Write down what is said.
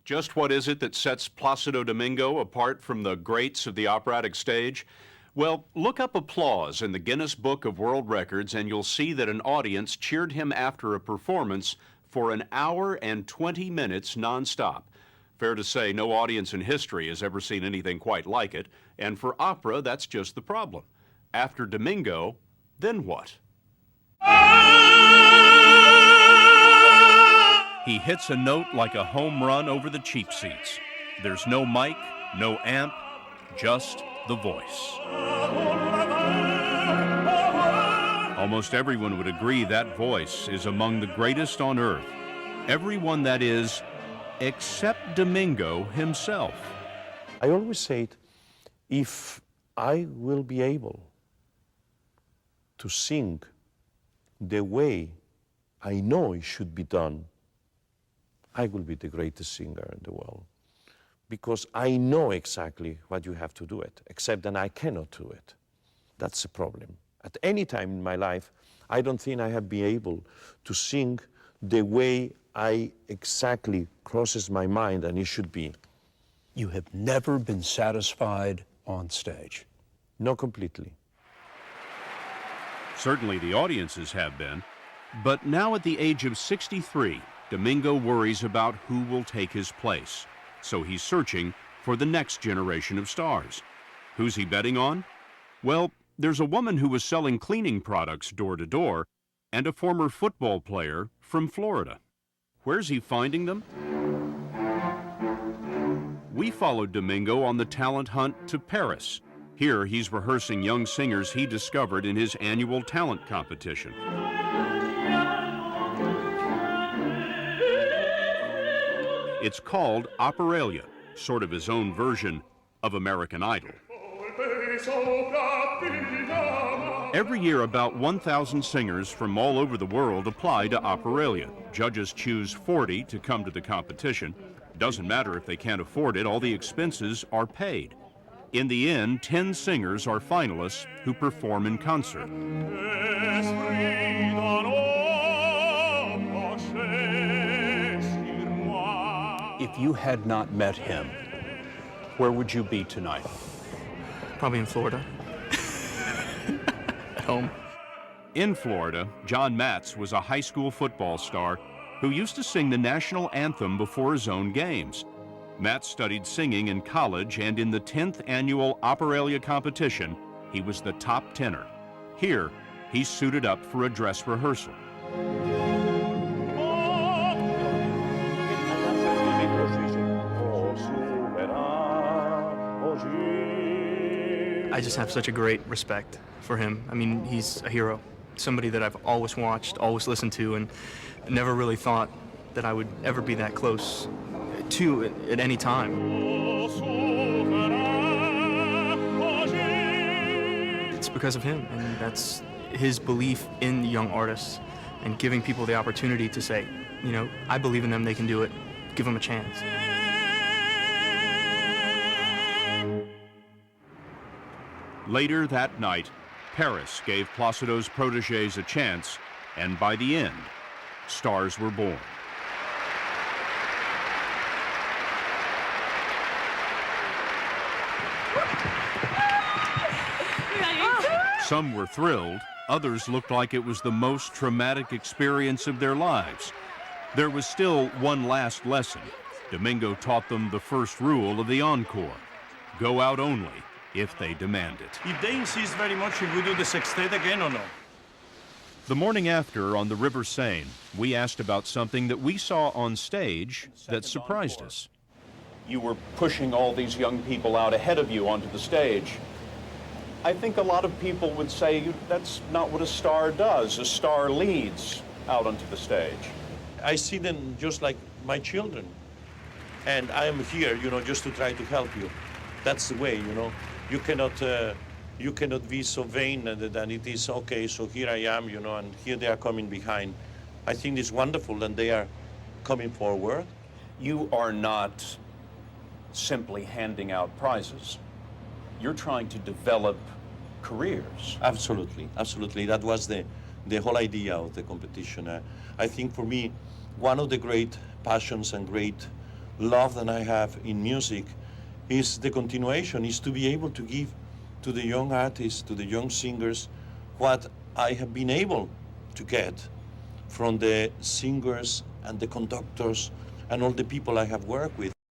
Just what is it that sets Plácido Domingo apart from the greats of the operatic stage? Well, look up applause in the Guinness Book of World Records and you'll see that an audience cheered him after a performance for 1 hour and 20 minutes nonstop. Fair to say no audience in history has ever seen anything quite like it, and for opera, that's just the problem. After Domingo, then what? He hits a note like a home run over the cheap seats. There's no mic, no amp, just the voice. Almost everyone would agree that voice is among the greatest on earth. Everyone, that is, except Domingo himself. I always say it, if I will be able to sing the way I know it should be done, I will be the greatest singer in the world. Because I know exactly what you have to do it, except that I cannot do it. That's the problem. At any time in my life, I don't think I have been able to sing the way I exactly crosses my mind and it should be. You have never been satisfied on stage? Not completely. Certainly the audiences have been, but now at the age of 63, Domingo worries about who will take his place. So he's searching for the next generation of stars. Who's he betting on? Well, there's a woman who was selling cleaning products door to door and a former football player from Florida. Where's he finding them? We followed Domingo on the talent hunt to Paris. Here he's rehearsing young singers he discovered in his annual talent competition. It's called Operalia, sort of his own version of American Idol. Every year, about 1,000 singers from all over the world apply to Operalia. Judges choose 40 to come to the competition. Doesn't matter if they can't afford it, all the expenses are paid. In the end, 10 singers are finalists who perform in concert. If you had not met him, where would you be tonight? Probably in Florida. At home. In Florida, John Matz was a high school football star who used to sing the national anthem before his own games. Matz studied singing in college, and in the 10th annual Operalia competition, he was the top tenor. Here, he's suited up for a dress rehearsal. I just have such a great respect for him. I mean, he's a hero. Somebody that I've always watched, always listened to, and never really thought that I would ever be that close to at any time. It's because of him, and that's his belief in young artists and giving people the opportunity to say, you know, I believe in them, they can do it, give them a chance. Later that night, Paris gave Plácido's protégés a chance, and by the end, stars were born. Some were thrilled, others looked like it was the most traumatic experience of their lives. There was still one last lesson. Domingo taught them the first rule of the encore: go out only if they demand it. If they insist very much, should we do the sextet again or no? The morning after, on the River Seine, we asked about something that we saw on stage that surprised us. You were pushing all these young people out ahead of you onto the stage. I think a lot of people would say that's not what a star does. A star leads out onto the stage. I see them just like my children. And I am here, you know, just to try to help you. That's the way, you know. You cannot be so vain that it is, okay, so here I am, you know, and here they are coming behind. I think it's wonderful that they are coming forward. You are not simply handing out prizes. You're trying to develop careers. Absolutely, absolutely. That was the whole idea of the competition. I think for me, one of the great passions and great love that I have in music is the continuation, is to be able to give to the young artists, to the young singers, what I have been able to get from the singers and the conductors and all the people I have worked with.